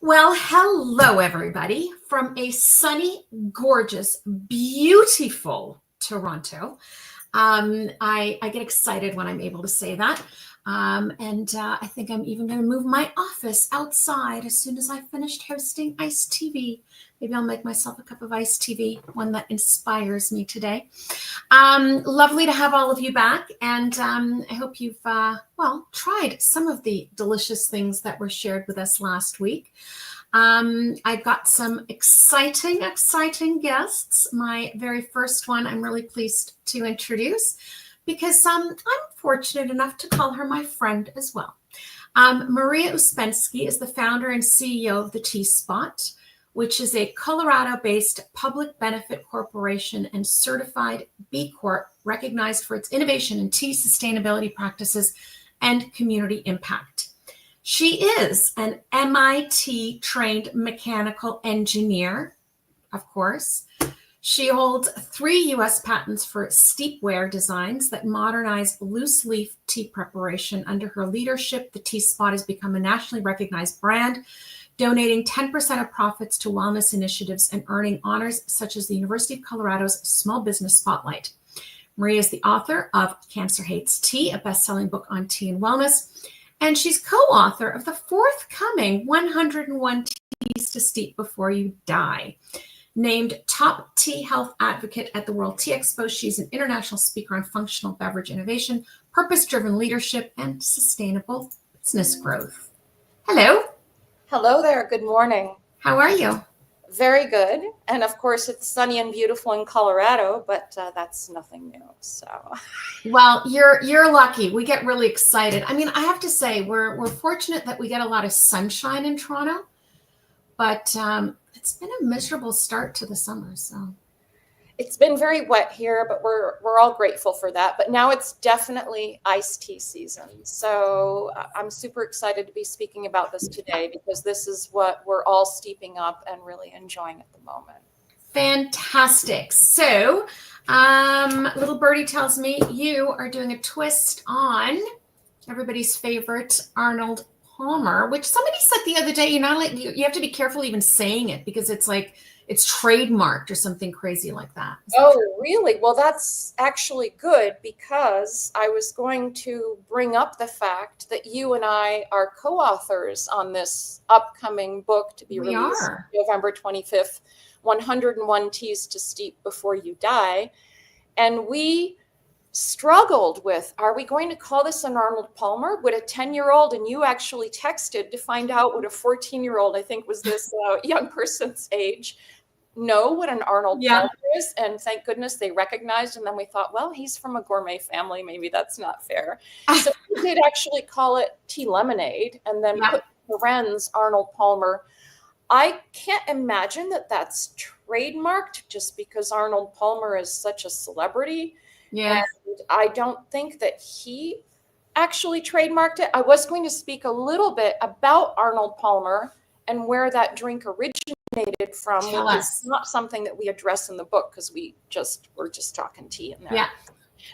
Well, hello, everybody, from a sunny, gorgeous, beautiful Toronto. I get excited when I'm able to say that. I think I'm even going to move my office outside as soon as I finished hosting Iced TV. Maybe I'll make myself a cup of iced TV, one that inspires me today. Lovely to have all of you back. And I hope you've, tried some of the delicious things that were shared with us last week. I've got some exciting guests. My very first one, I'm really pleased to introduce because I'm fortunate enough to call her my friend as well. Maria Uspenski is the founder and CEO of the Tea Spot, which is a Colorado-based public benefit corporation and certified B Corp recognized for its innovation in tea sustainability practices and community impact. She is an MIT-trained mechanical engineer, of course. She holds 3 U.S. patents for steepware designs that modernize loose leaf tea preparation. Under her leadership, the Tea Spot has become a nationally recognized brand, donating 10% of profits to wellness initiatives and earning honors such as the University of Colorado's Small Business Spotlight. Maria is the author of Cancer Hates Tea, a best-selling book on tea and wellness, and she's co-author of the forthcoming 101 Teas to Steep Before You Die. Named top tea health advocate at the World Tea Expo, she's an international speaker on functional beverage innovation, purpose-driven leadership, and sustainable business growth. Hello. Hello there. Good morning. How are you? Very good. And of course, it's sunny and beautiful in Colorado, but that's nothing new. So, well, you're lucky. We get really excited. I mean, I have to say, we're fortunate that we get a lot of sunshine in Toronto, but it's been a miserable start to the summer. So it's been very wet here, but we're all grateful for that. But now it's definitely iced tea season. So I'm super excited to be speaking about this today because this is what we're all steeping up and really enjoying at the moment. Fantastic. So little birdie tells me you are doing a twist on everybody's favorite Arnold Palmer, which somebody said the other day, you have to be careful even saying it because it's like it's trademarked or something crazy like that. Oh, really? Well, that's actually good because I was going to bring up the fact that you and I are co-authors on this upcoming book to be released November 25th, 101 Teas to Steep Before You Die. And we struggled with, are we going to call this an Arnold Palmer? Would a 10-year-old, and you actually texted to find out what a 14-year-old, I think was this young person's age, know what an Arnold Palmer is. And thank goodness they recognized. And then we thought, well, he's from a gourmet family. Maybe that's not fair. So we did actually call it tea lemonade and then put Lorenz Arnold Palmer. I can't imagine that that's trademarked just because Arnold Palmer is such a celebrity. Yeah. And I don't think that he actually trademarked it. I was going to speak a little bit about Arnold Palmer and where that drink originated from, which is not something that we address in the book because we're just talking tea in there. Yeah.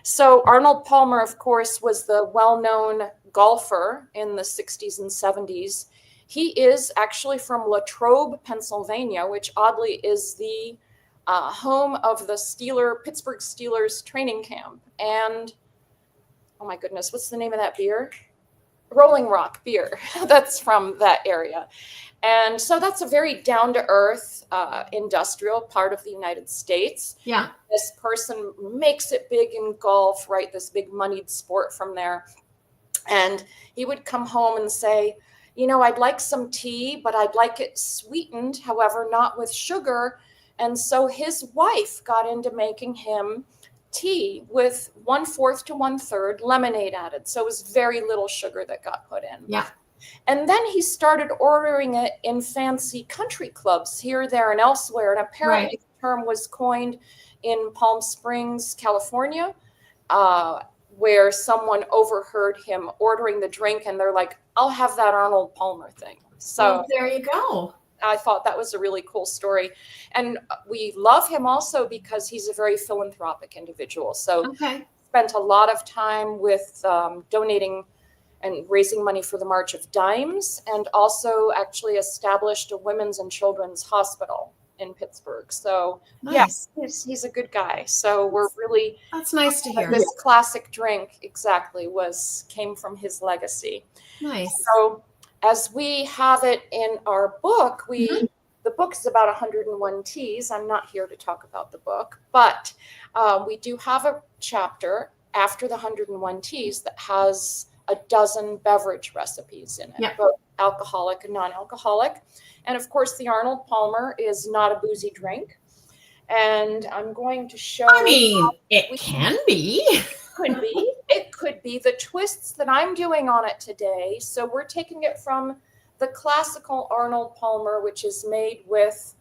So Arnold Palmer, of course, was the well-known golfer in the 60s and 70s. He is actually from Latrobe, Pennsylvania, which oddly is the home of the Pittsburgh Steelers training camp. And oh my goodness, what's the name of that beer? Rolling Rock beer. That's from that area. And so that's a very down-to-earth industrial part of the United States. Yeah. This person makes it big in golf, right? This big moneyed sport from there. And he would come home and say, I'd like some tea, but I'd like it sweetened, however, not with sugar. And so his wife got into making him tea with 1/4 to 1/3 lemonade added. So it was very little sugar that got put in. Yeah. And then he started ordering it in fancy country clubs here, there, and elsewhere. And apparently the term was coined in Palm Springs, California, where someone overheard him ordering the drink. And they're like, I'll have that Arnold Palmer thing. So there you go. I thought that was a really cool story. And we love him also because he's a very philanthropic individual. So spent a lot of time with donating and raising money for the March of Dimes, and also actually established a women's and children's hospital in Pittsburgh. So Nice. yes, he's a good guy. So we're really, That's nice to hear. this classic drink exactly came from his legacy. Nice. So as we have it in our book, the book is about 101 teas. I'm not here to talk about the book, but we do have a chapter after the 101 teas that has a dozen beverage recipes in it, both alcoholic and non-alcoholic. And of course, the Arnold Palmer is not a boozy drink. And I'm going to show. I mean, it can be. It could be the twists that I'm doing on it today. So we're taking it from the classical Arnold Palmer, which is made with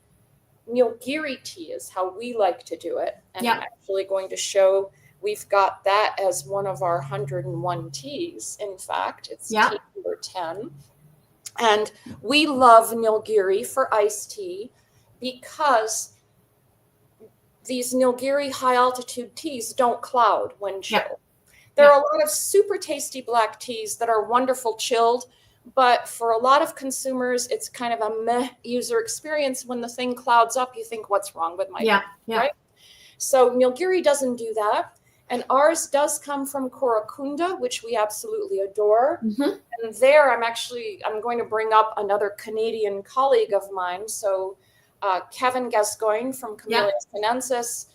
Nilgiri tea, is how we like to do it. And I'm actually going to show we've got that as one of our 101 teas. In fact, it's tea number 10. And we love Nilgiri for iced tea because these Nilgiri high altitude teas don't cloud when chilled. There are a lot of super tasty black teas that are wonderful chilled, but for a lot of consumers, it's kind of a meh user experience. When the thing clouds up, you think, what's wrong with my tea, right? So Nilgiri doesn't do that. And ours does come from Korakunda, which we absolutely adore. And there I'm going to bring up another Canadian colleague of mine. So Kevin Gascoigne from Camellia Sinensis,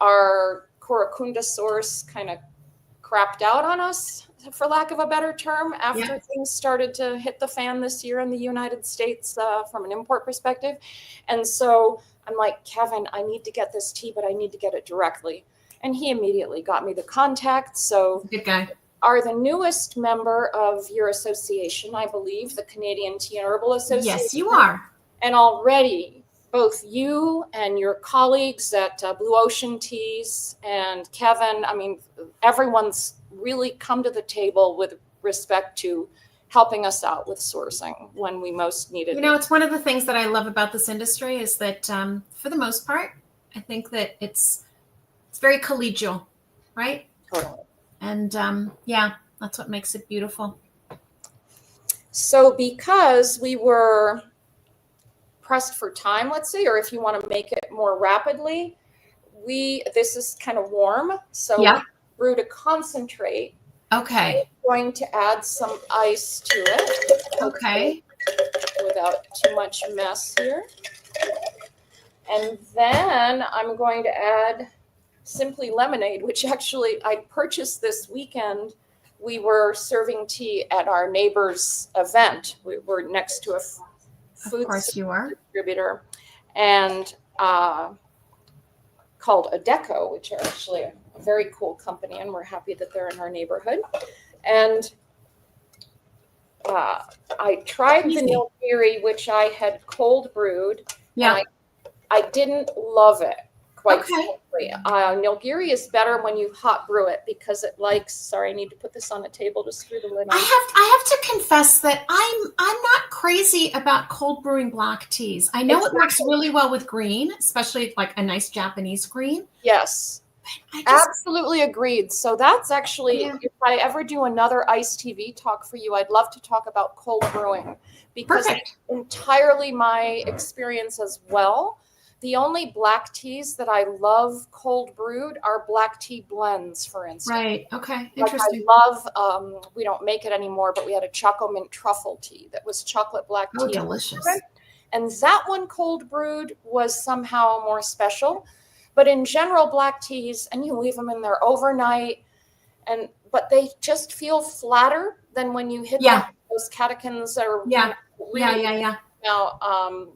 our Korakunda source, kind of crapped out on us, for lack of a better term, after things started to hit the fan this year in the United States from an import perspective. And so I'm like, Kevin, I need to get this tea, but I need to get it directly. And he immediately got me the contact. So good guy. Are the newest member of your association, I believe, the Canadian Tea and Herbal Association. Yes, you are. And already both you and your colleagues at Blue Ocean Teas and Kevin, I mean, everyone's really come to the table with respect to helping us out with sourcing when we most needed it. You know, it's one of the things that I love about this industry is that for the most part, I think that it's very collegial, right? Totally. And that's what makes it beautiful. So because we were pressed for time, let's say, or if you want to make it more rapidly, this is kind of warm. So we brewed a concentrate. Okay. I'm going to add some ice to it. Okay. Without too much mess here. And then I'm going to add Simply Lemonade, which actually I purchased this weekend. We were serving tea at our neighbor's event. We were next to a food distributor, and called Adecco, which are actually a very cool company, and we're happy that they're in our neighborhood. And I tried the Nilgiri, which I had cold brewed. And I didn't love it. Quite frankly. Nilgiri is better when you hot brew it because it likes. Sorry, I need to put this on the table to screw the lid on. I have to confess that I'm not crazy about cold brewing black teas. I know it works really well with green, especially like a nice Japanese green. Yes, absolutely agreed. So that's actually, if I ever do another iced TV talk for you, I'd love to talk about cold brewing because it's entirely my experience as well. The only black teas that I love cold brewed are black tea blends, for instance. Right. Okay. Interesting. Like I love, we don't make it anymore, but we had a chocolate mint truffle tea that was chocolate black tea. Oh, delicious. And that one cold brewed was somehow more special. But in general, black teas, and you leave them in there overnight, but they just feel flatter than when you hit them. Those catechins are now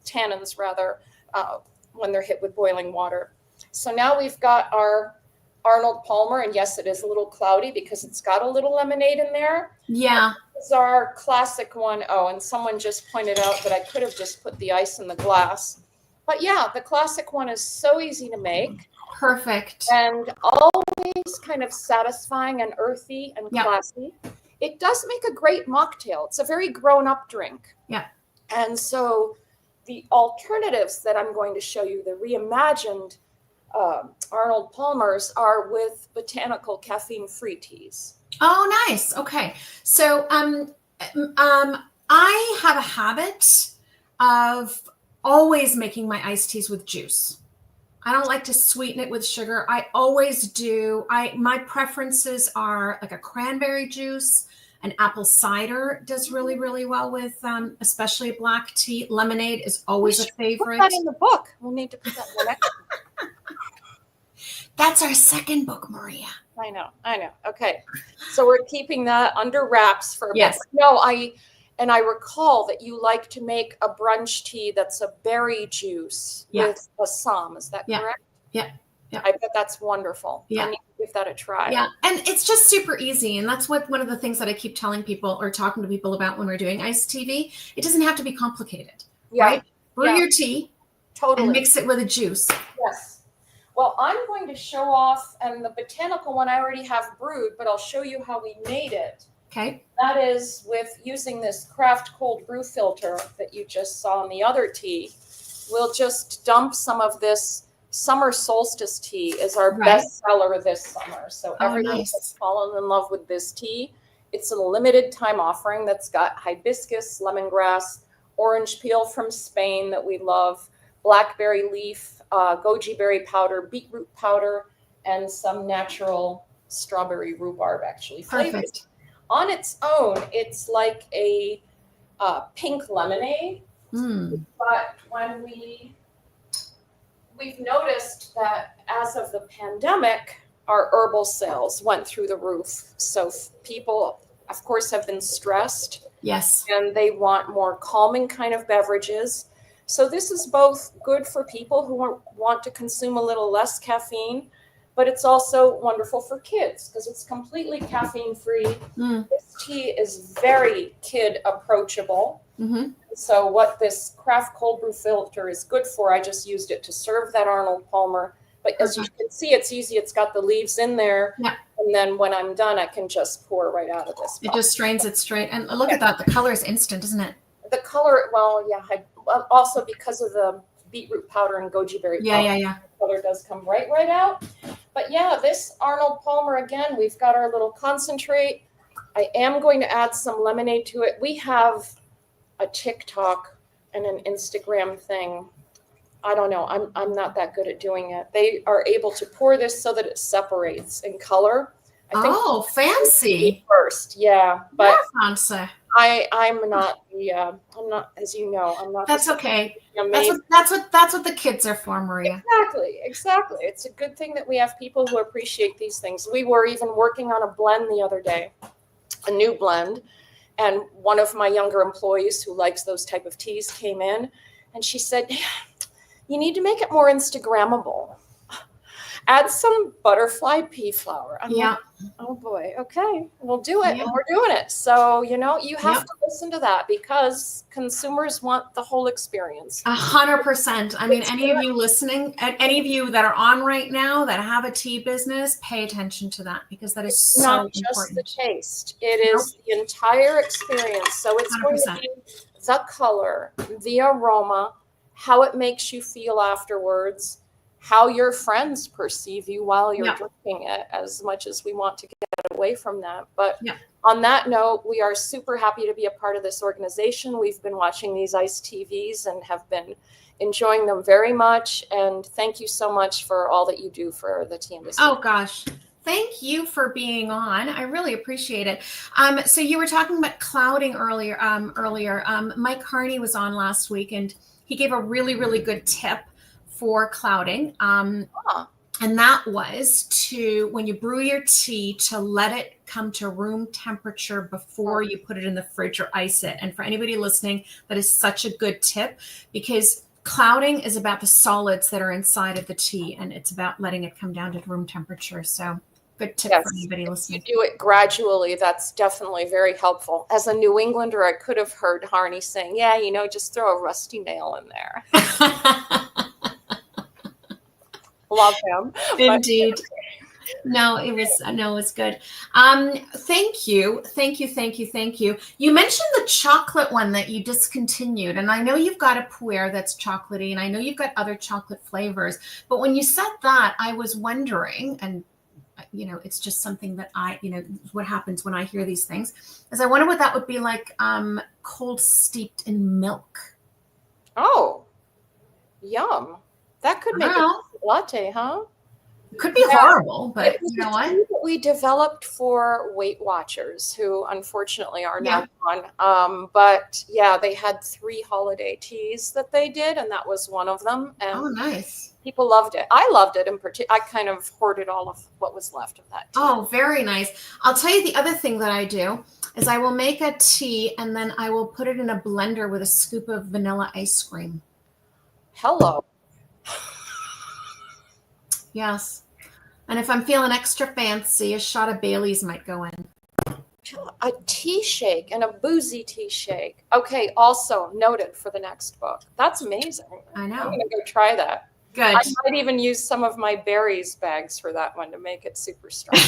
tannins rather. When they're hit with boiling water. So now we've got our Arnold Palmer, and yes, it is a little cloudy because it's got a little lemonade in there. Yeah. This is our classic one. Oh, and someone just pointed out that I could have just put the ice in the glass. But yeah, the classic one is so easy to make. Perfect. And always kind of satisfying and earthy and classy. It does make a great mocktail. It's a very grown-up drink. Yeah. And so the alternatives that I'm going to show you, the reimagined Arnold Palmer's are with botanical caffeine-free teas. Oh, nice. Okay. So I have a habit of always making my iced teas with juice. I don't like to sweeten it with sugar. I always do. My preferences are like a cranberry juice. An apple cider does really, really well with, especially black tea. Lemonade is always a favorite. Put that in the book. We'll need to put that in the next one. That's our second book, Maria. I know. Okay. So we're keeping that under wraps for a Yes. bit. No, I recall that you like to make a brunch tea that's a berry juice with Assam. Is that correct? Yeah. I bet that's wonderful. Yeah. I need to give that a try. Yeah. And it's just super easy. And that's one of the things that I keep telling people or talking to people about when we're doing iced TV. It doesn't have to be complicated, right? Brew your tea and mix it with a juice. Yes. Well, I'm going to show off, and the botanical one I already have brewed, but I'll show you how we made it. Okay. That is with using this craft cold brew filter that you just saw in the other tea. We'll just dump some of this summer solstice tea is our best seller this summer. So everyone has fallen in love with this tea. It's a limited time offering that's got hibiscus, lemongrass, orange peel from Spain that we love, blackberry leaf, goji berry powder, beetroot powder, and some natural strawberry rhubarb actually flavored. Perfect. On its own, it's like a pink lemonade. But when we've noticed that as of the pandemic, our herbal sales went through the roof. So people, of course, have been stressed. Yes. And they want more calming kind of beverages. So this is both good for people who want to consume a little less caffeine, but it's also wonderful for kids because it's completely caffeine free. This tea is very kid approachable. So what this craft cold brew filter is good for, I just used it to serve that Arnold Palmer. But as you can see, it's easy. It's got the leaves in there. Yeah. And then when I'm done, I can just pour right out of this. It just strains it straight. And look at that. The color is instant, isn't it? The color, well, yeah. Also because of the beetroot powder and goji berry powder. Yeah. The color does come right out. But yeah, this Arnold Palmer, again, we've got our little concentrate. I am going to add some lemonade to it. We have a TikTok and an Instagram thing. I don't know. I'm not that good at doing it. They are able to pour this so that it separates in color. I think fancy. First, yeah. But fancy. I'm not, as you know, I'm not. That's okay. That's what the kids are for, Maria. Exactly. It's a good thing that we have people who appreciate these things. We were even working on a blend the other day, a new blend. And one of my younger employees who likes those type of teas came in and she said, you need to make it more Instagrammable. Add some butterfly pea flower. I'm like, oh boy. Okay, we'll do it. And we're doing it. So, you have to listen to that because consumers want the whole experience. 100%. I mean, any of you listening, any of you that are on right now that have a tea business, pay attention to that because that is so important. Not just the taste. It is the entire experience. So it's 100%. Going to be the color, the aroma, how it makes you feel afterwards, how your friends perceive you while you're drinking it, as much as we want to get away from that. But on that note, we are super happy to be a part of this organization. We've been watching these iced TVs and have been enjoying them very much. And thank you so much for all that you do for the tea industry. Oh, gosh. Thank you for being on. I really appreciate it. So you were talking about clouding earlier. Mike Harney was on last week, and he gave a really, really good tip for clouding. And that was to, when you brew your tea, to let it come to room temperature before you put it in the fridge or ice it. And for anybody listening, that is such a good tip because clouding is about the solids that are inside of the tea, and it's about letting it come down to room temperature. So good tip for anybody listening. You do it gradually. That's definitely very helpful. As a New Englander, I could have heard Harney saying, just throw a rusty nail in there. Love him. Indeed. No, it's good. Thank you. You mentioned the chocolate one that you discontinued, and I know you've got a puer that's chocolatey, and I know you've got other chocolate flavors. But when you said that, I was wondering, and it's just something that what happens when I hear these things, is I wonder what that would be like, cold steeped in milk. Oh, yum! That could make a latte, huh? Could be horrible, but you know what? We developed for Weight Watchers, who unfortunately are now gone. But yeah, they had 3 holiday teas that they did, and that was one of them. And nice. People loved it. I loved it in particular. I kind of hoarded all of what was left of that tea. Oh, very nice. I'll tell you the other thing that I do is I will make a tea and then I will put it in a blender with a scoop of vanilla ice cream. Hello. Yes. And if I'm feeling extra fancy, a shot of Bailey's might go in. A tea shake and a boozy tea shake. Okay, also noted for the next book. That's amazing. I know. I'm going to go try that. Good. I might even use some of my berries bags for that one to make it super strong.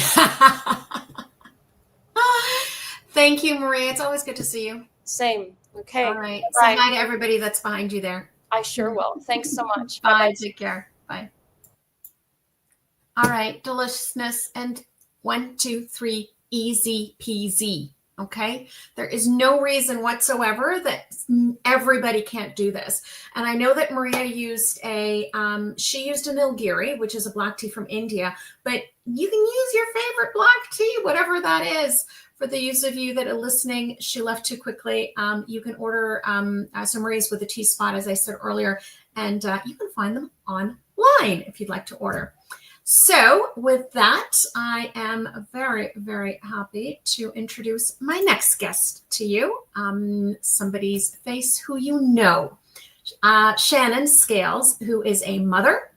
Thank you, Maria. It's always good to see you. Same. Okay. All right. Say hi to everybody that's behind you there. I sure will. Thanks so much. Bye. Bye. Take care. Bye. All right. Deliciousness. And 1, 2, 3. Easy peasy. Okay. There is no reason whatsoever that everybody can't do this. And I know that Maria used she used a Nilgiri, which is a black tea from India, but you can use your favorite black tea, whatever that is. For the use of you that are listening, she left too quickly. You can order some Maria's with a tea spot, as I said earlier, and you can find them online if you'd like to order. So with that, I am very, very happy to introduce my next guest to you, somebody's face who you know, Shannon Scales, who is a mother,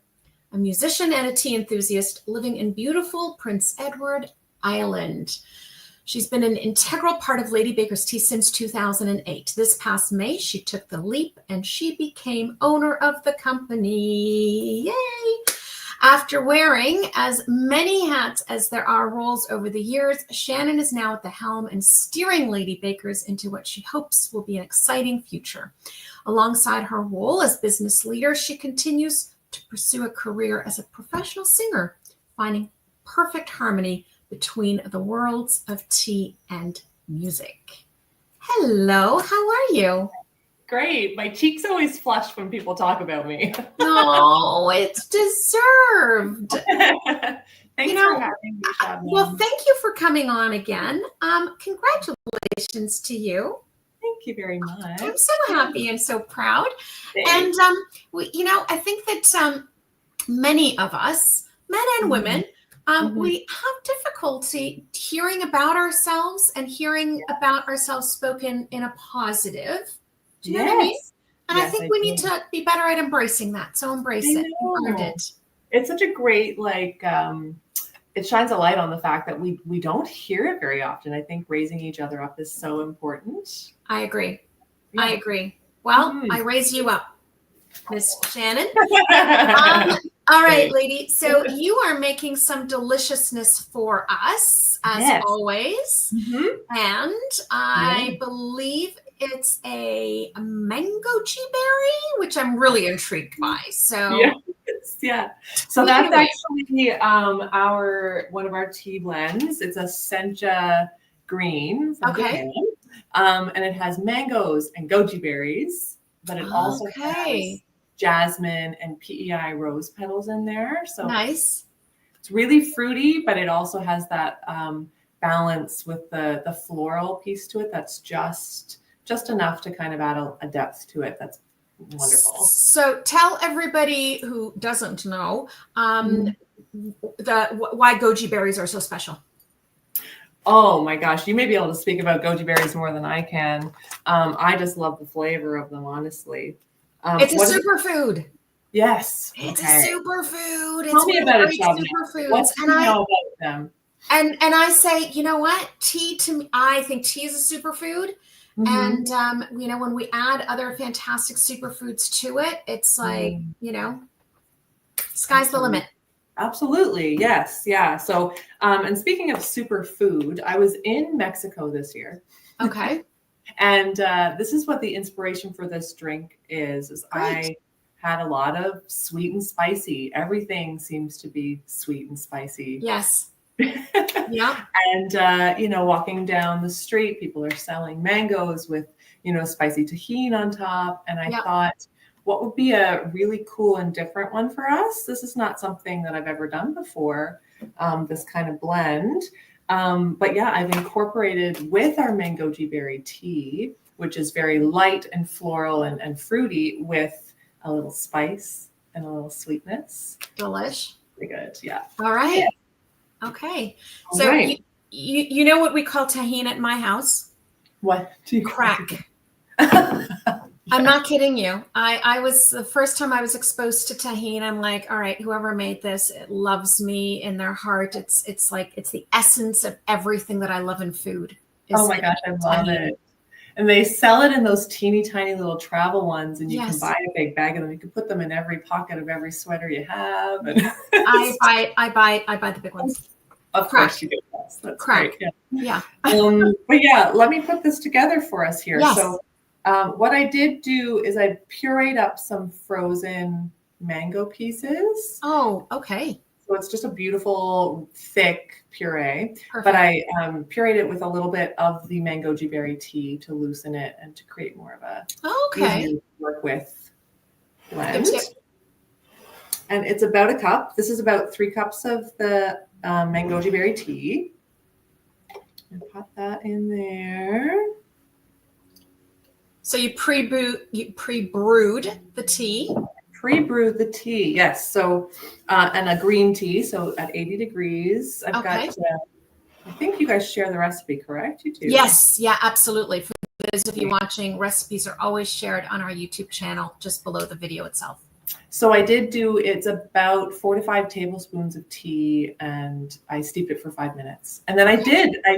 a musician, and a tea enthusiast living in beautiful Prince Edward Island. She's been an integral part of Lady Baker's Tea since 2008. This past May, she took the leap and she became owner of the company. Yay! After wearing as many hats as there are roles over the years, Shannon is now at the helm and steering Lady Baker's into what she hopes will be an exciting future. Alongside her role as business leader, she continues to pursue a career as a professional singer, finding perfect harmony between the worlds of tea and music. Hello, how are you? Great. My cheeks always flush when people talk about me. No, it's deserved. Thanks for having me, Shannon. Well, thank you for coming on again. Congratulations to you. Thank you very much. I'm so happy and so proud. Thanks. And, I think that many of us, men and women, we have difficulty hearing about ourselves and hearing about ourselves spoken in a positive. Do you know what I mean? And yes, I think we need to be better at embracing that. So embrace it. You earned it. It's such a great, it shines a light on the fact that we don't hear it very often. I think raising each other up is so important. I agree. Yeah. I agree. Well, I raise you up, Miss Shannon. All right, lady. So you are making some deliciousness for us, as always. And I believe it's a mango tea berry, which I'm really intrigued by. So So that's actually one of our tea blends. It's a sencha green from Japan. And it has mangoes and goji berries, but it also has jasmine and PEI rose petals in there. So nice. It's really fruity, but it also has that balance with the floral piece to it. That's just enough to kind of add a depth to it. That's wonderful. So tell everybody who doesn't know why goji berries are so special. Oh my gosh, you may be able to speak about goji berries more than I can. I just love the flavor of them, honestly. It's a superfood. Yes. It's a superfood. Tell me about it, superfoods. What do you know about them? And I say, you know what? Tea to me, I think tea is a superfood. And, when we add other fantastic superfoods to it, it's like, sky's the limit. Absolutely. Yes. Yeah. So, and speaking of superfood, I was in Mexico this year. Okay. And this is what the inspiration for this drink is I had a lot of sweet and spicy. Everything seems to be sweet and spicy. Yes. Yeah. And, walking down the street, people are selling mangoes with, spicy tahini on top. And I thought, what would be a really cool and different one for us? This is not something that I've ever done before, this kind of blend. But yeah, I've incorporated with our mango berry tea, which is very light and floral and fruity, with a little spice and a little sweetness. Delish. Pretty good. Yeah. All right. Yeah. Okay. So you know what we call tahini at my house? What? Crack. I'm not kidding you. I was the first time I was exposed to tahini. I'm like, all right, whoever made this, it loves me in their heart. It's the essence of everything that I love in food. Oh my gosh, I love it. And they sell it in those teeny tiny little travel ones, and you can buy a big bag of them. You can put them in every pocket of every sweater you have. And I buy the big ones. Of course you do. That's Crack. Great. Yeah. But yeah, let me put this together for us here. Yes. So what I did do is I pureed up some frozen mango pieces. Oh, okay. So it's just a beautiful, thick puree. Perfect. But I pureed it with a little bit of the mango berry tea to loosen it and to create more of a easy to work with blend. And it's about a cup. This is about 3 cups of the mango berry tea. And pop that in there. So you pre-brewed the tea. Pre-brewed the tea, yes. So, and a green tea, so at 80 degrees. I've got, I think you guys share the recipe, correct? You do? Yes, yeah, absolutely. For those of you watching, recipes are always shared on our YouTube channel, just below the video itself. So I did it's about 4 to 5 tablespoons of tea, and I steeped it for 5 minutes. And then I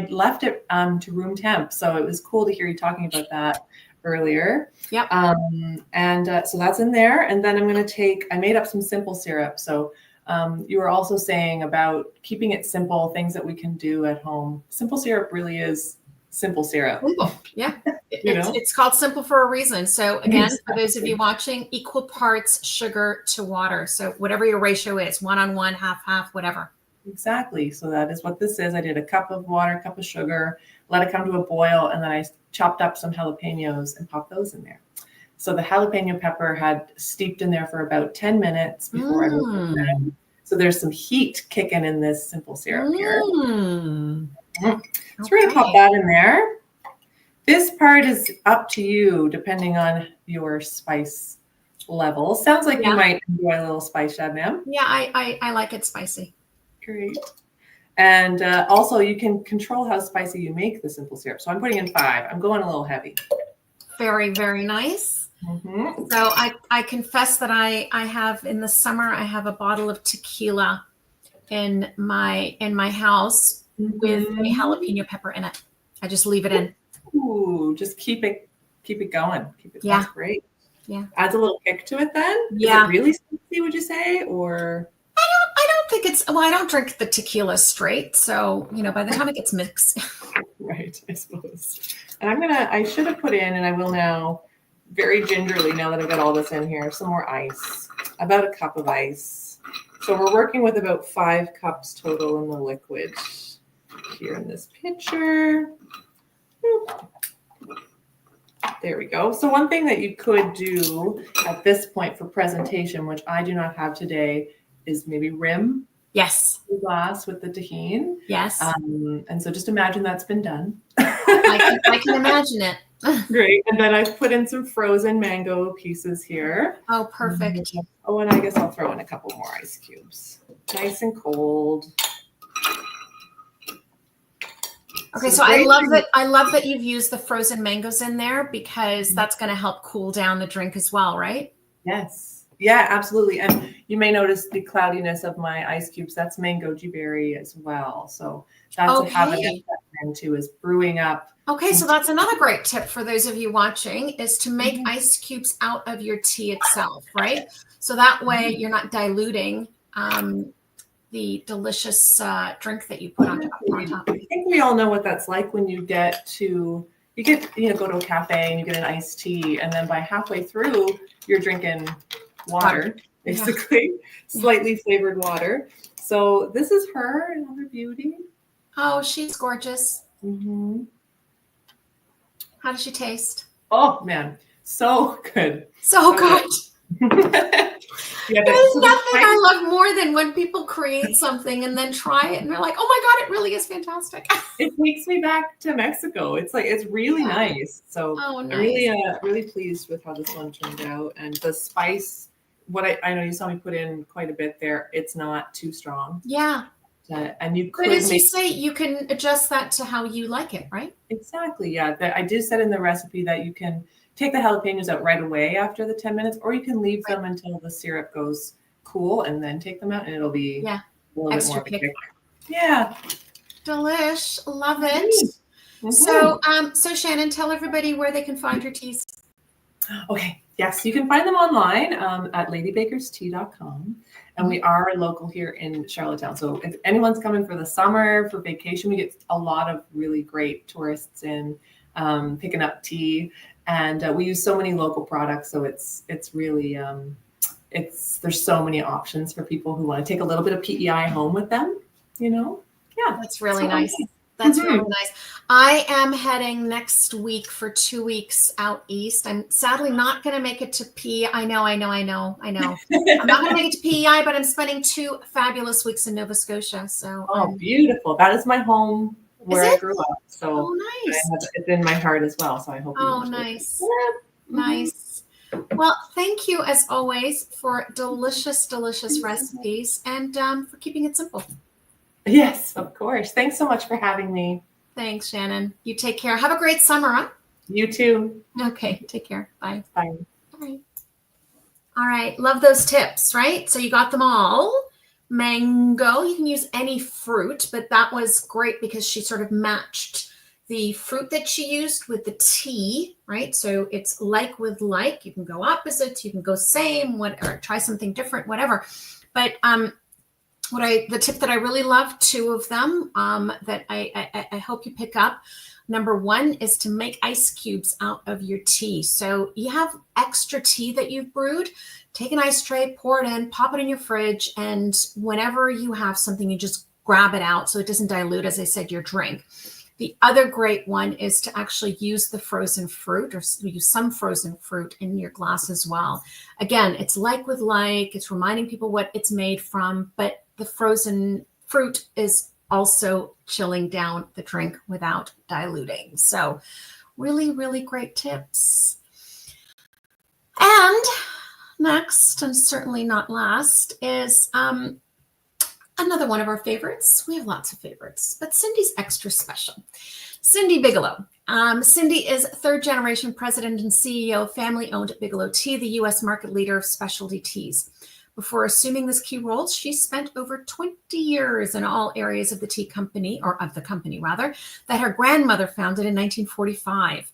left it to room temp. So it was cool to hear you talking about that earlier. Yep. So that's in there. And then I'm going to I made up some simple syrup. So you were also saying about keeping it simple, things that we can do at home. Simple syrup really is simple syrup. Yeah. It's called simple for a reason. So again, for those of you watching, equal parts sugar to water. So whatever your ratio is, 1-on-1, half, whatever. Exactly. So that is what this is. I did a cup of water, a cup of sugar, let it come to a boil, and then I chopped up some jalapenos and popped those in there. So the jalapeno pepper had steeped in there for about 10 minutes before I moved it in. So there's some heat kicking in this simple syrup here. So we're going to pop that in there. This part is up to you, depending on your spice level. Sounds like you might enjoy a little spice, Shannon. Yeah, I like it spicy. Great. And also, you can control how spicy you make the simple syrup. So I'm putting in 5. I'm going a little heavy. Very, very nice. Mm-hmm. So I confess that I have, in the summer, I have a bottle of tequila in my house with a jalapeno pepper in it. I just leave it in. Ooh, just keep it going. That's great. Yeah. Adds a little kick to it then? Yeah. Is it really spicy, would you say? Or I don't think I don't drink the tequila straight. So, by the time it gets mixed. Right, I suppose. And I should have put in, and I will now, very gingerly, now that I've got all this in here, some more ice. About a cup of ice. So we're working with about 5 cups total in the liquid here in this pitcher. There we go. So one thing that you could do at this point for presentation, which I do not have today, is maybe rim the glass with the tahini. Yes. And so just imagine that's been done. I can imagine it. Great. And then I've put in some frozen mango pieces here. Oh, perfect. Oh, and I guess I'll throw in a couple more ice cubes. Nice and cold. Okay, so I love that you've used the frozen mangoes in there, because that's going to help cool down the drink as well, right? Yes. Yeah, absolutely. And you may notice the cloudiness of my ice cubes. That's mango berry as well. So that's a habit too, is brewing up. Okay, so that's another great tip for those of you watching, is to make ice cubes out of your tea itself, right? So that way you're not diluting the delicious drink that you put on top. I think we all know what that's like when you go to a cafe and you get an iced tea, and then by halfway through you're drinking water, basically, slightly flavored water. So this is her, another beauty. Oh, she's gorgeous. Mm-hmm. How does she taste? Oh man, so good. So good. There's nothing I love more than when people create something and then try it and they're like, oh my God, it really is fantastic. It takes me back to Mexico. It's really nice. So I'm really pleased with how this one turned out. And the spice, I know you saw me put in quite a bit there. It's not too strong. Yeah. And you could, but as you say, you can adjust that to how you like it, right? Exactly. Yeah. I did set in the recipe that you can take the jalapenos out right away after the 10 minutes, or you can leave them until the syrup goes cool and then take them out, and it'll be a little extra bit more kick. Yeah. Delish. Love it. Mm-hmm. So Shannon, tell everybody where they can find your teas. Okay. Yes, you can find them online at ladybakerstea.com. And we are local here in Charlottetown. So if anyone's coming for the summer, for vacation, we get a lot of really great tourists in picking up tea. And we use so many local products. So it's really, there's so many options for people who want to take a little bit of PEI home with them, Yeah. That's really nice. That's really nice. I am heading next week for 2 weeks out east. I'm sadly not going to make it to PEI. I know. I'm not going to make it to PEI, but I'm spending 2 fabulous weeks in Nova Scotia. So beautiful. That is my home where I grew up. So nice. It's in my heart as well. So I hope. Nice. Nice. Well, thank you as always for delicious, delicious recipes and for keeping it simple. Yes, of course. Thanks so much for having me. Thanks, Shannon. You take care. Have a great summer, huh? You too. Okay, take care. Bye. Bye. Bye. All right. Love those tips, right? So you got them all. Mango, you can use any fruit, but that was great because she sort of matched the fruit that she used with the tea, right? So it's like with like. You can go opposites, you can go same, or try something different, whatever. But the tip that I really love, 2 of them that I hope you pick up. Number 1 is to make ice cubes out of your tea. So you have extra tea that you've brewed, take an ice tray, pour it in, pop it in your fridge, and whenever you have something, you just grab it out so it doesn't dilute, as I said, your drink. The other great one is to actually use the frozen fruit, or use some frozen fruit in your glass as well. Again, it's like with like, it's reminding people what it's made from, but the frozen fruit is also chilling down the drink without diluting. So really, really great tips. And next, and certainly not last, is another one of our favorites. We have lots of favorites, but Cindi's extra special. Cindi Bigelow. Cindi is 3rd generation president and CEO of family-owned Bigelow Tea, the U.S. market leader of specialty teas. Before assuming this key role, she spent over 20 years in all areas of the tea company, or of the company rather, that her grandmother founded in 1945.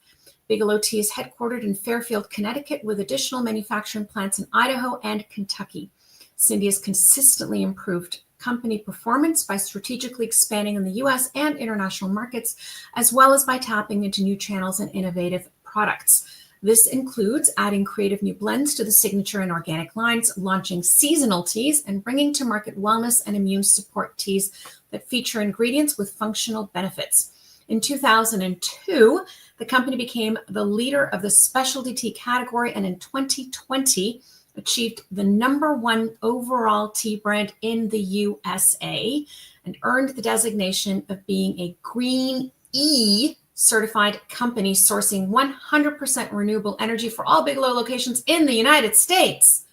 Bigelow Tea is headquartered in Fairfield, Connecticut, with additional manufacturing plants in Idaho and Kentucky. Cindi has consistently improved company performance by strategically expanding in the U.S. and international markets, as well as by tapping into new channels and innovative products. This includes adding creative new blends to the signature and organic lines, launching seasonal teas, and bringing to market wellness and immune support teas that feature ingredients with functional benefits. In 2002, the company became the leader of the specialty tea category, and in 2020, achieved the #1 overall tea brand in the USA and earned the designation of being a Green E certified company sourcing 100% renewable energy for all Bigelow locations in the United States.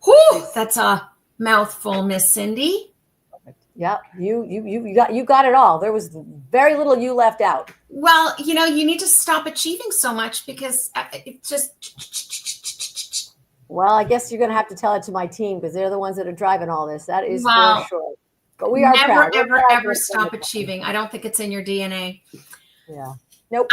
Whew, that's a mouthful, Miss Cindi. Yeah, you got it all. There was very little you left out. Well, you need to stop achieving so much because it just. Well, I guess you're going to have to tell it to my team because they're the ones that are driving all this. That is for sure. But we are proud. Never stop achieving. I don't think it's in your DNA. Yeah. Nope.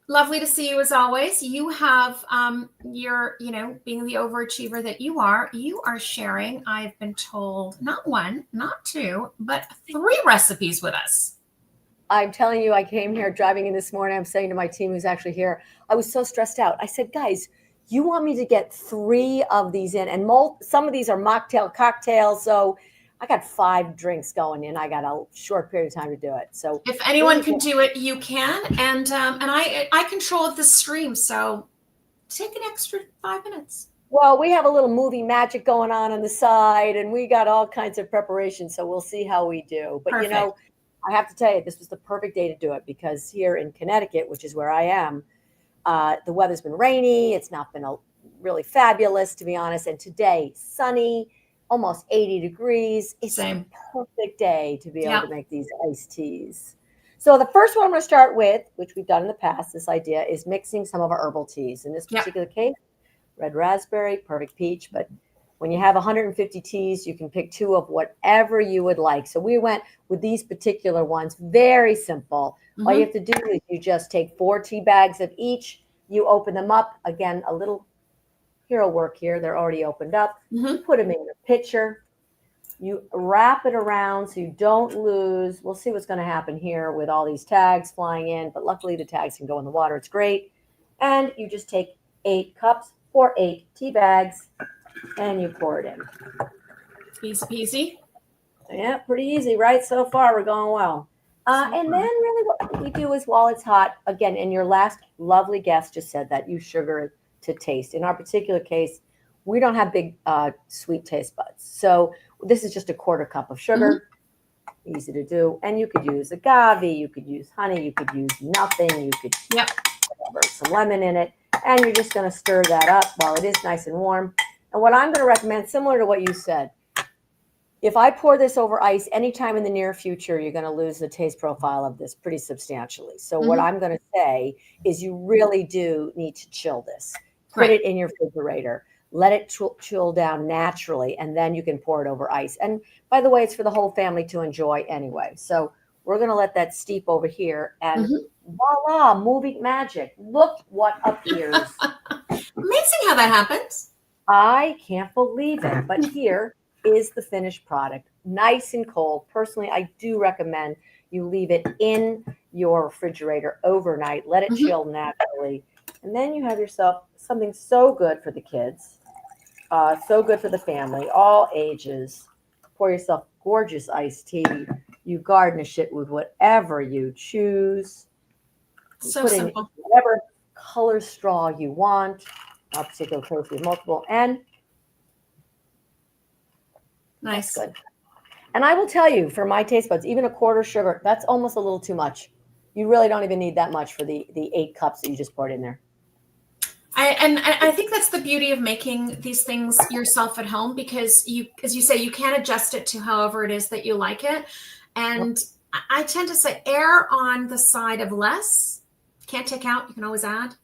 Lovely to see you as always. You have being the overachiever that you are sharing, I've been told, not one, not two, but 3 recipes with us. I'm telling you, I came here driving in this morning. I'm saying to my team who's actually here, I was so stressed out. I said, guys, you want me to get 3 of these in, and some of these are mocktail cocktails. So I got 5 drinks going in. I got a short period of time to do it. So if anyone can do it, you can. And I control the stream, so take an extra 5 minutes. Well, we have a little movie magic going on the side, and we got all kinds of preparation. So we'll see how we do. But Perfect. you know, I have to tell you, this was the perfect day to do it, because here in Connecticut, which is where I am, the weather's been rainy. It's not been really fabulous, to be honest. And today, sunny, almost 80 degrees. It's a perfect day to be able to make these iced teas. So the first one I'm going to start with, which we've done in the past, this idea is mixing some of our herbal teas. In this particular case, red raspberry, perfect peach. But when you have 150 teas, you can pick 2 of whatever you would like. So we went with these particular ones. Very simple. All you have to do is you just take 4 tea bags of each. You open them up. Again, a little hero work here. They're already opened up. You put them in your pitcher. You wrap it around so you don't lose. We'll see what's going to happen here with all these tags flying in. But luckily, the tags can go in the water. It's great. And you just take 8 cups for 8 tea bags, and you pour it in. Easy peasy. Yeah, pretty easy, right? So far, we're going well. And then really what we do is, while it's hot, again, and your last lovely guest just said that you sugar it to taste. In our particular case, we don't have big sweet taste buds. So this is just a 1/4 cup of sugar. Easy to do. And you could use agave, you could use honey, you could use nothing, you could put some lemon in it. And you're just going to stir that up while it is nice and warm. And what I'm going to recommend, similar to what you said, if I pour this over ice anytime in the near future, you're going to lose the taste profile of this pretty substantially. So what I'm going to say is you really do need to chill this. Put it in your refrigerator. Let it chill down naturally, and then you can pour it over ice. And by the way, it's for the whole family to enjoy anyway. So we're going to let that steep over here, and voila, movie magic. Look what appears. Amazing how that happens. I can't believe it. But here is the finished product. Nice and cold. Personally, I do recommend you leave it in your refrigerator overnight. Let it chill naturally. And then you have yourself something so good for the kids, so good for the family, all ages. Pour yourself gorgeous iced tea. You garnish it with whatever you choose. So put simple. in whatever color straw you want. Our particular case, we have multiple. And nice. Good. And I will tell you, for my taste buds, even a 1/4 sugar, that's almost a little too much. You really don't even need that much for the 8 cups that you just poured in there. I think that's the beauty of making these things yourself at home, because you, as you say, you can adjust it to however it is that you like it. And I tend to say err on the side of less. Can't take out, you can always add.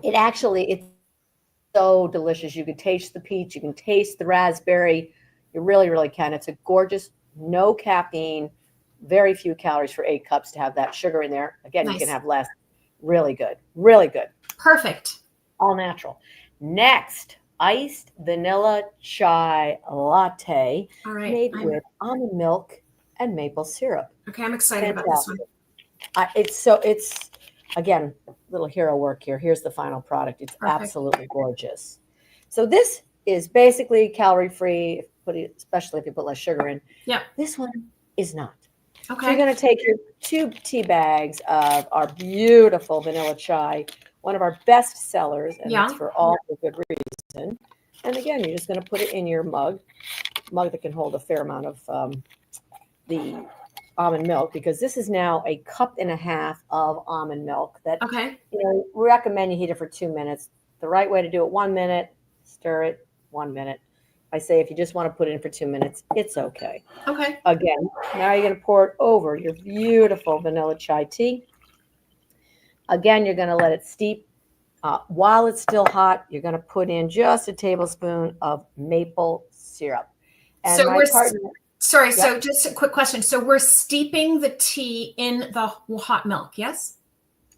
It's so delicious. You can taste the peach, you can taste the raspberry. You really, really can. It's a gorgeous, no caffeine, very few calories for 8 cups to have that sugar in there. Again, you can have less. Really good. Really good. Perfect. All natural. Next, iced vanilla chai latte made with almond milk and maple syrup. Okay, I'm excited about this one. It's again, little hero work here. Here's the final product. It's absolutely gorgeous. So this is basically calorie-free, especially if you put less sugar in. Yeah. This one is not. Okay. So you're going to take your 2 tea bags of our beautiful vanilla chai, one of our best sellers, and it's for all the good reason. And again, you're just going to put it in your mug that can hold a fair amount of the almond milk, because this is now a 1.5 cups of almond milk that we recommend you heat it for 2 minutes. The right way to do it, 1 minute, stir it, 1 minute. I say if you just want to put it in for 2 minutes, it's okay. Okay. Again, now you're going to pour it over your beautiful vanilla chai tea. Again, you're going to let it steep. While it's still hot, you're going to put in just a tablespoon of maple syrup. And so just a quick question. So we're steeping the tea in the hot milk, yes?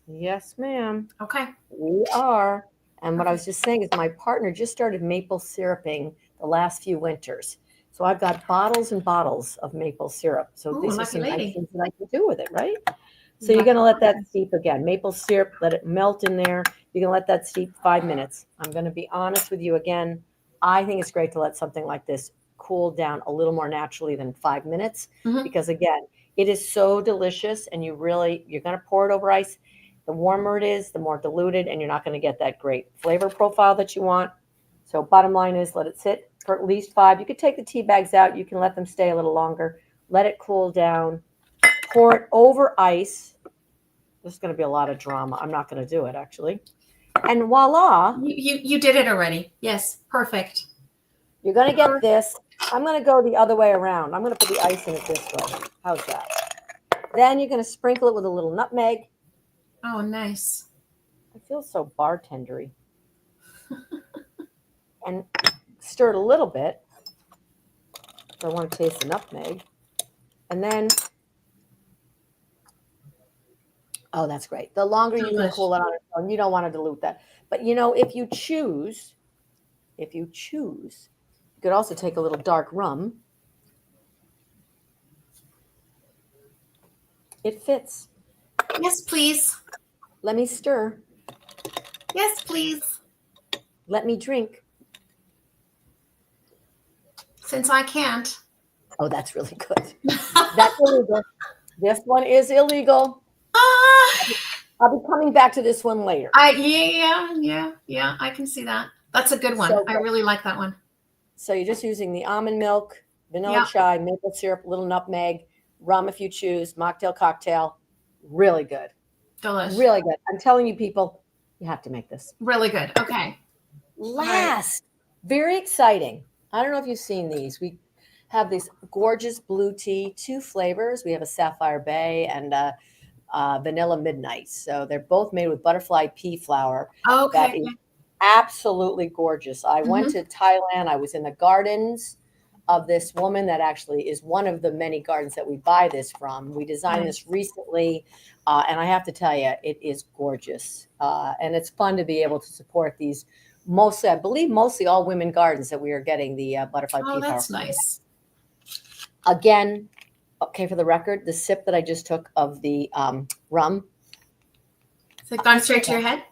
Yes, ma'am. Okay. We are. And what I was just saying is my partner just started maple syruping the last few winters. So I've got bottles and bottles of maple syrup. So Ooh, these are lucky some nice lady. things that I can do with it, right? So you're going to let that steep again. Maple syrup, let it melt in there. You're going to let that steep 5 minutes. I'm going to be honest with you again. I think it's great to let something like this cool down a little more naturally than 5 minutes because, again, it is so delicious, and you're going to pour it over ice. The warmer it is, the more diluted, and you're not going to get that great flavor profile that you want. So bottom line is let it sit for at least 5. You could take the tea bags out. You can let them stay a little longer. Let it cool down. Pour it over ice. There's going to be a lot of drama. I'm not going to do it, actually. And voila. You did it already. Yes, perfect. You're going to get this. I'm going to go the other way around. I'm going to put the ice in it this way. How's that? Then you're going to sprinkle it with a little nutmeg. Oh, nice. I feel so bartendery. And stir it a little bit. So I want to taste the nutmeg. And then, oh, that's great. The longer you can cool it on its own, you don't want to dilute that. But, if you choose, you could also take a little dark rum. It fits. Yes, please. Let me stir. Yes, please. Let me drink. Since I can't. Oh, that's really good. That's illegal. This one is illegal. I'll be coming back to this one later. Yeah. I can see that. That's a good one. So I really like that one. So you're just using the almond milk, vanilla chai, maple syrup, little nutmeg, rum if you choose, mocktail, cocktail. Really good. Delicious. Really good. I'm telling you, people, you have to make this. Really good. Okay. Last, very exciting. I don't know if you've seen these. We have this gorgeous blue tea, 2 flavors. We have a Sapphire Bay and Vanilla Midnight. So they're both made with butterfly pea flower. Okay. That is absolutely gorgeous. I went to Thailand. I was in the gardens of this woman that actually is one of the many gardens that we buy this from. We designed this recently, and I have to tell you, it is gorgeous. And it's fun to be able to support these mostly all women gardens that we are getting the butterfly pea flower. Oh, that's nice. Again, okay, for the record, the sip that I just took of the rum. Has it gone straight to your head?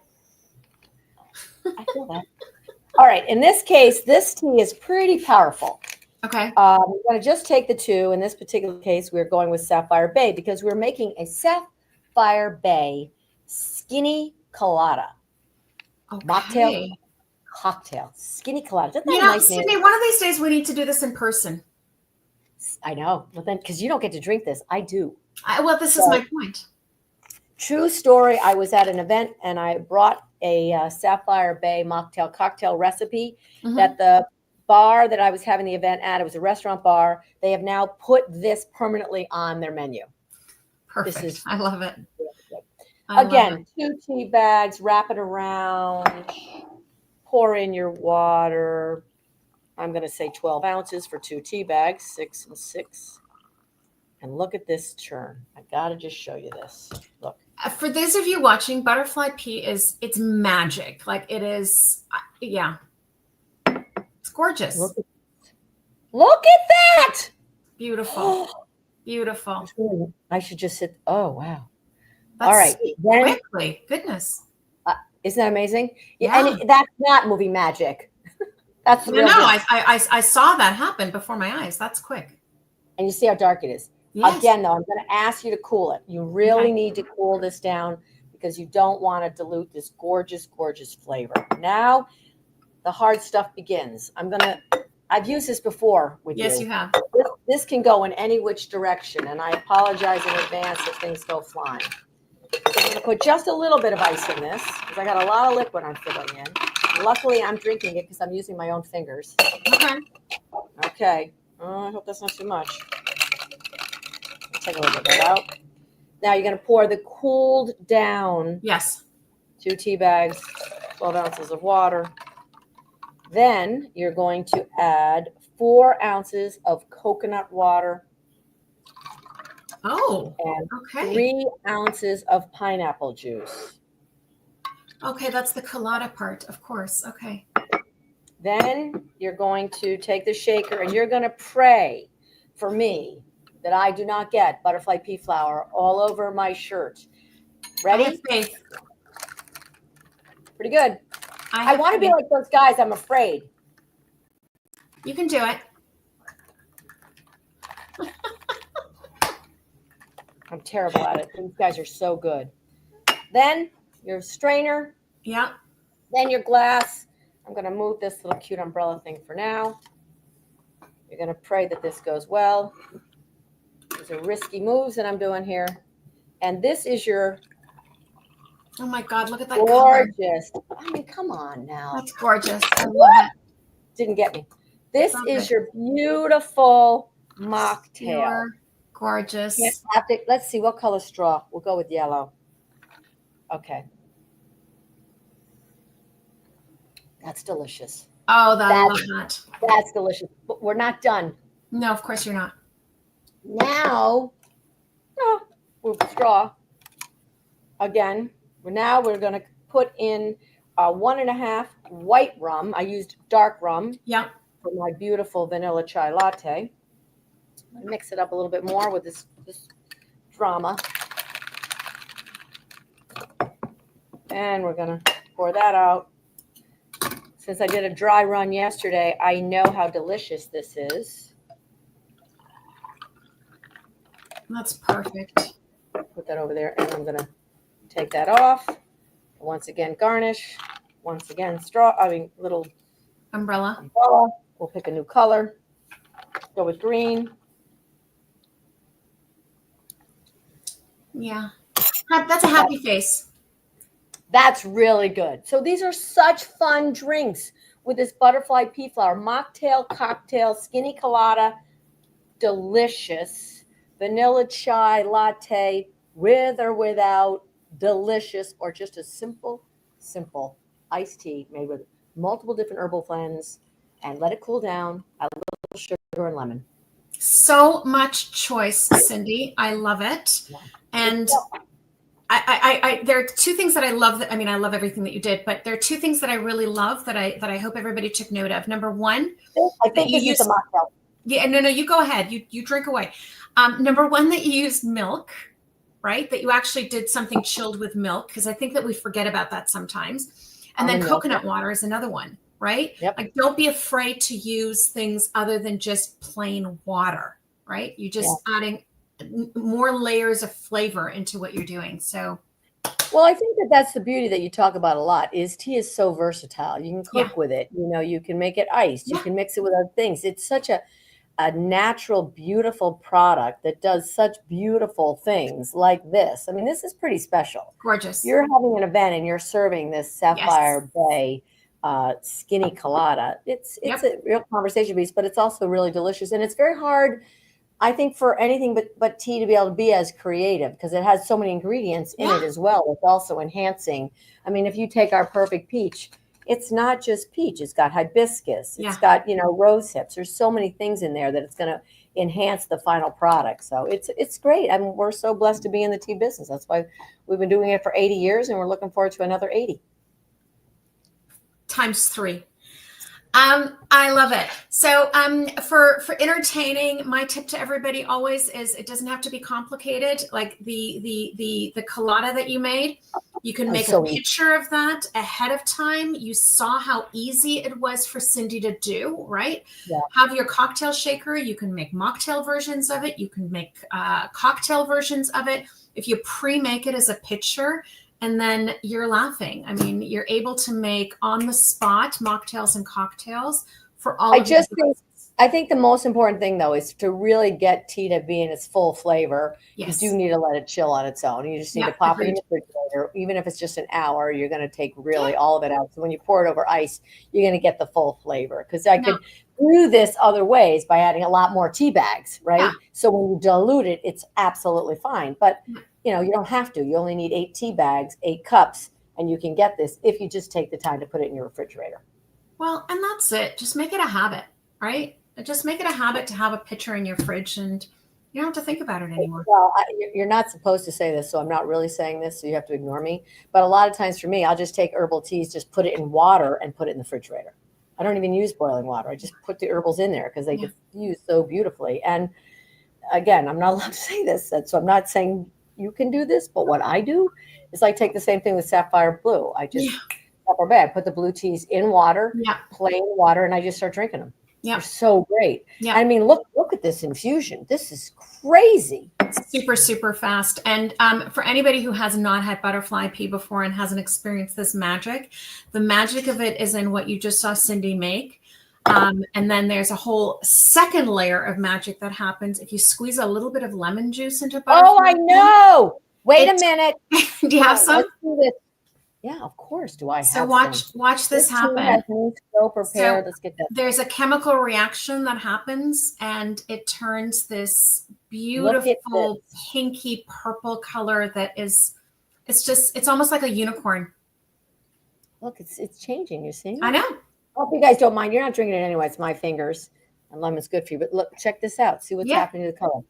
I feel that. All right. In this case, this tea is pretty powerful. Okay. We're going to just take the 2. In this particular case, we're going with Sapphire Bay because we're making a Sapphire Bay skinny colada. Okay. Mocktail cocktail. Skinny colada. Isn't that nice name? Cindy, one of these days we need to do this in person. I know. Well, then, because you don't get to drink this. I do. This is my point. True story. I was at an event and I brought a Sapphire Bay mocktail cocktail recipe that the bar that I was having the event at, it was a restaurant bar. They have now put this permanently on their menu. Perfect. I love it. Again, 2 tea bags, wrap it around, pour in your water. I'm going to say 12 ounces for 2 tea bags, 6 and 6. And look at this churn. I got to just show you this. Look. For those of you watching, butterfly pea it's magic. Like it is, yeah. It's gorgeous. Look at that. Beautiful. Beautiful. I should just sit. Oh, wow. That's all right. Then, quickly. Goodness. Isn't that amazing? Yeah. And that's not movie magic. That's no. I saw that happen before my eyes. That's quick. And you see how dark it is. Yes. Again, though, I'm going to ask you to cool it. You really need to cool this down because you don't want to dilute this gorgeous, gorgeous flavor. Now, the hard stuff begins. I've used this before with you. Yes, you have. This can go in any which direction, and I apologize in advance if things go flying. So I'm going to put just a little bit of ice in this because I got a lot of liquid I'm filling in. Luckily, I'm drinking it because I'm using my own fingers. Okay. Oh, I hope that's not too much. Take a little bit out. Now you're going to pour the cooled down. Yes. 2 tea bags, 12 ounces of water. Then you're going to add 4 ounces of coconut water. Oh, and okay. 3 ounces of pineapple juice. Okay, that's the colada part, of course. Okay. Then you're going to take the shaker and you're going to pray for me that I do not get butterfly pea flower all over my shirt. I have Ready? faith. Pretty good. I want to be faith. like those guys. I'm afraid. You can do it. I'm terrible at it. These guys are so good. Then your strainer. Yeah. Then your glass. I'm going to move this little cute umbrella thing for now. You're going to pray that this goes well. These are risky moves that I'm doing here. And this is your Oh my God, look at that color. gorgeous. I mean, come on now. That's gorgeous. I love it. Didn't get me. This Love is it. your beautiful mocktail. You're gorgeous. Let's see, what color straw? We'll go with yellow. Okay. That's delicious. Oh, I love that. That's delicious. But we're not done. No, of course you're not. Now, with straw. Again, we're going to put in 1.5 white rum. I used dark rum. Yeah. For my beautiful vanilla chai latte. Mix it up a little bit more with this drama. And we're going to pour that out. Since I did a dry run yesterday, I know how delicious this is. That's perfect. Put that over there, and I'm going to take that off. Once again, garnish. Once again, little Umbrella. We'll pick a new color. Go with green. Yeah. That's a happy face. That's really good. So these are such fun drinks with this butterfly pea flower. Mocktail, cocktail, skinny colada. Delicious. Vanilla chai latte with or without. Delicious. Or just a simple iced tea made with multiple different herbal blends. And let it cool down. A little sugar and lemon. So much choice, Cindi. I love it. Yeah. And I there are 2 things that I love. I mean, I love everything that you did, but there are 2 things that I really love that I hope everybody took note of. Number 1, I think you use a mocktail. Yeah, no, you go ahead. You drink away. Number 1, that you used milk, right? That you actually did something chilled with milk, because I think that we forget about that sometimes. And then coconut water is another one. Right? Yep. Like, don't be afraid to use things other than just plain water, right? You just adding more layers of flavor into what you're doing. So, well, I think that's the beauty that you talk about a lot is tea is so versatile. You can cook with it. You know, you can make it iced. You can mix it with other things. It's such a natural, beautiful product that does such beautiful things like this. I mean, this is pretty special. Gorgeous. You're having an event and you're serving this Sapphire Bay skinny colada. It's a real conversation piece, but it's also really delicious. And it's very hard, I think, for anything but tea to be able to be as creative, because it has so many ingredients in it as well. It's also enhancing. I mean, if you take our perfect peach, it's not just peach. It's got hibiscus. It's got, rose hips. There's so many things in there that it's going to enhance the final product. So it's great. I mean, we're so blessed to be in the tea business. That's why we've been doing it for 80 years, and we're looking forward to another 80. Times 3. I love it. So for entertaining, my tip to everybody always is it doesn't have to be complicated. Like the colada that you made, you can make a picture of that ahead of time. You saw how easy it was for Cindi to do, right? Yeah. Have your cocktail shaker. You can make mocktail versions of it. You can make cocktail versions of it. If you pre-make it as a picture, and then you're laughing. I mean, you're able to make on the spot mocktails and cocktails for all of I think the most important thing, though, is to really get tea to be in its full flavor. Yes. You do need to let it chill on its own. You just need to pop it in the refrigerator. Even if it's just an hour, you're going to take really all of it out. So when you pour it over ice, you're going to get the full flavor. Because I could brew this other ways by adding a lot more tea bags, right? Yeah. So when you dilute it, it's absolutely fine. But you don't have to. You only need 8 tea bags, 8 cups, and you can get this if you just take the time to put it in your refrigerator. Well, and that's it. Just make it a habit, right? Just make it a habit to have a pitcher in your fridge and You don't have to think about it anymore. Well, you're not supposed to say this, so I'm not really saying this, so you have to ignore me. But a lot of times for me, I'll just take herbal teas, just put it in water and put it in the refrigerator. I don't even use boiling water. I just put the herbals in there because they diffuse so beautifully. And again, I'm not allowed to say this, so I'm not saying you can do this, but what I do is I take the same thing with sapphire blue. I just put the blue teas in water, plain water, and I just start drinking them. They're so great. I mean, look at this infusion. This is crazy. Super, super fast. And for anybody who has not had butterfly pea before and hasn't experienced this magic, the magic of it is in what you just saw Cindi make. And then there's a whole second layer of magic that happens if you squeeze a little bit of lemon juice into butterfly. Oh, I know. Wait a minute. Do you have some? Let's do this. Yeah, of course. Do I have so watch this happen. So prepared. Let's get that. There's a chemical reaction that happens, and it turns this beautiful pinky purple color that is, it's almost like a unicorn. Look, it's changing. You see? I know. I hope you guys don't mind. You're not drinking it anyway. It's my fingers, and lemon's good for you. But look, check this out. See what's happening to the color.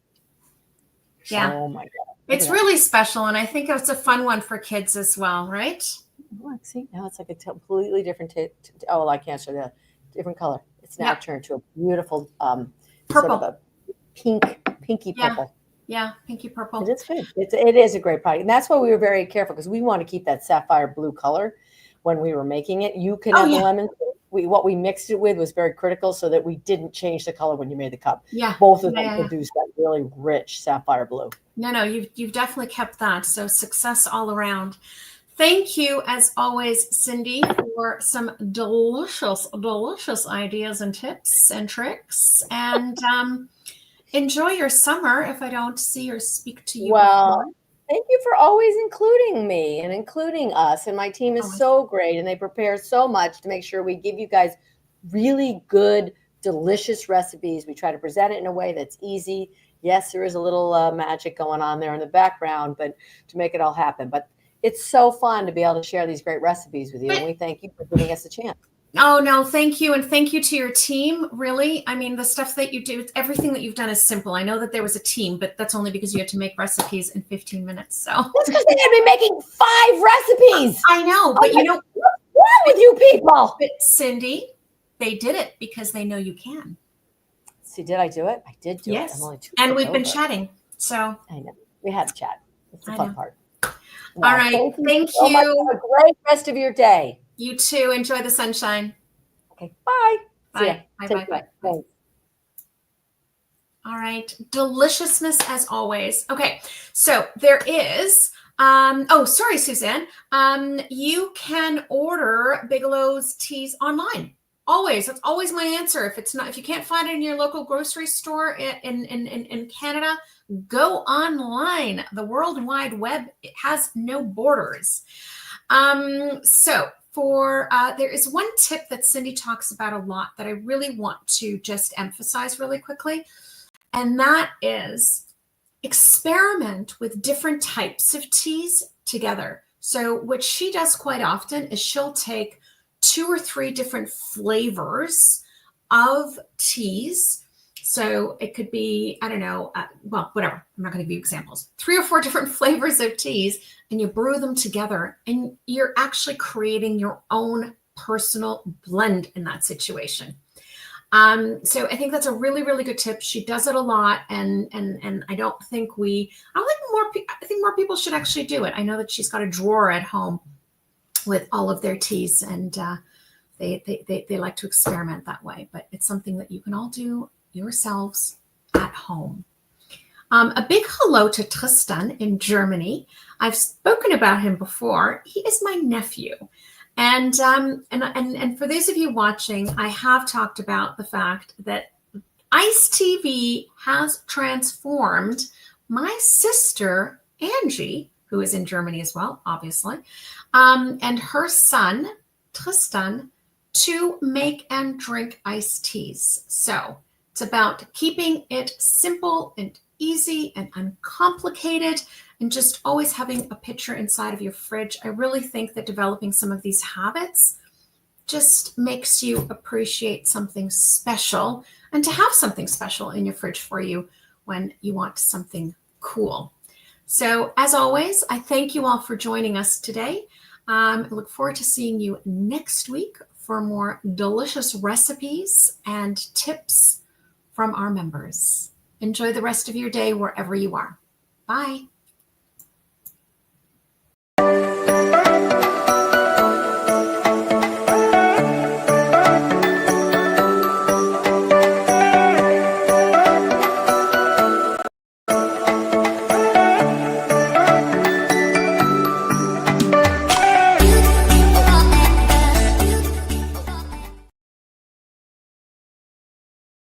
Yeah. Oh my God. It's really special, and I think it's a fun one for kids as well, right? Look, see, now it's like a completely different oh, I can't show the different color. It's now turned to a beautiful purple, sort of a pinky purple. Yeah, pinky purple. It is good. It is a great product, and that's why we were very careful because we want to keep that sapphire blue color when we were making it. You can have the lemon. What we mixed it with was very critical so that we didn't change the color when you made the cup. Yeah, both of them produce that really rich sapphire blue. No, you've definitely kept that. So success all around. Thank you, as always, Cindi, for some delicious ideas and tips and tricks. And enjoy your summer if I don't see or speak to you. Well, thank you for always including me and including us. And my team is so great, and they prepare so much to make sure we give you guys really good, delicious recipes. We try to present it in a way that's easy. Yes, there is a little magic going on there in the background, but to make it all happen. But it's so fun to be able to share these great recipes with you, and we thank you for giving us a chance. Oh, no, thank you. And thank you to your team, really. I mean, the stuff that you do, everything that you've done is simple. I know that there was a team, but that's only because you had to make recipes in 15 minutes. So that's because they had me making 5 recipes. I know, but what's wrong with you people? But Cindi, they did it because they know you can. See, did I do it? I did do it. I'm only 2 and we've been chatting. So I know. We had a chat. It's the fun part. All right. Thank you. Have a great rest of your day. You too. Enjoy the sunshine. Okay. Bye. Bye. Bye. All right. Deliciousness as always. Okay. So there is, sorry, Suzanne. You can order Bigelow's teas online. Always. That's always my answer. If you can't find it in your local grocery store in Canada, go online. The World Wide Web, it has no borders. So there is one tip that Cindi talks about a lot that I really want to just emphasize really quickly. And that is experiment with different types of teas together. So what she does quite often is she'll take 2 or 3 different flavors of teas. So it could be, I don't know, whatever. I'm not going to give you examples. 3 or 4 different flavors of teas, and you brew them together, and you're actually creating your own personal blend in that situation. So I think that's a really, really good tip. She does it a lot, and I think more people should actually do it. I know that she's got a drawer at home with all of their teas, and they like to experiment that way. But it's something that you can all do yourselves at home. A big hello to Tristan in Germany. I've spoken about him before. He is my nephew. And for those of you watching, I have talked about the fact that ICE TV has transformed my sister, Angie, who is in Germany as well, obviously, and her son, Tristan, to make and drink iced teas. So it's about keeping it simple and easy and uncomplicated, and just always having a pitcher inside of your fridge. I really think that developing some of these habits just makes you appreciate something special, and to have something special in your fridge for you when you want something cool. So as always, I thank you all for joining us today. I look forward to seeing you next week for more delicious recipes and tips from our members. Enjoy the rest of your day wherever you are. Bye.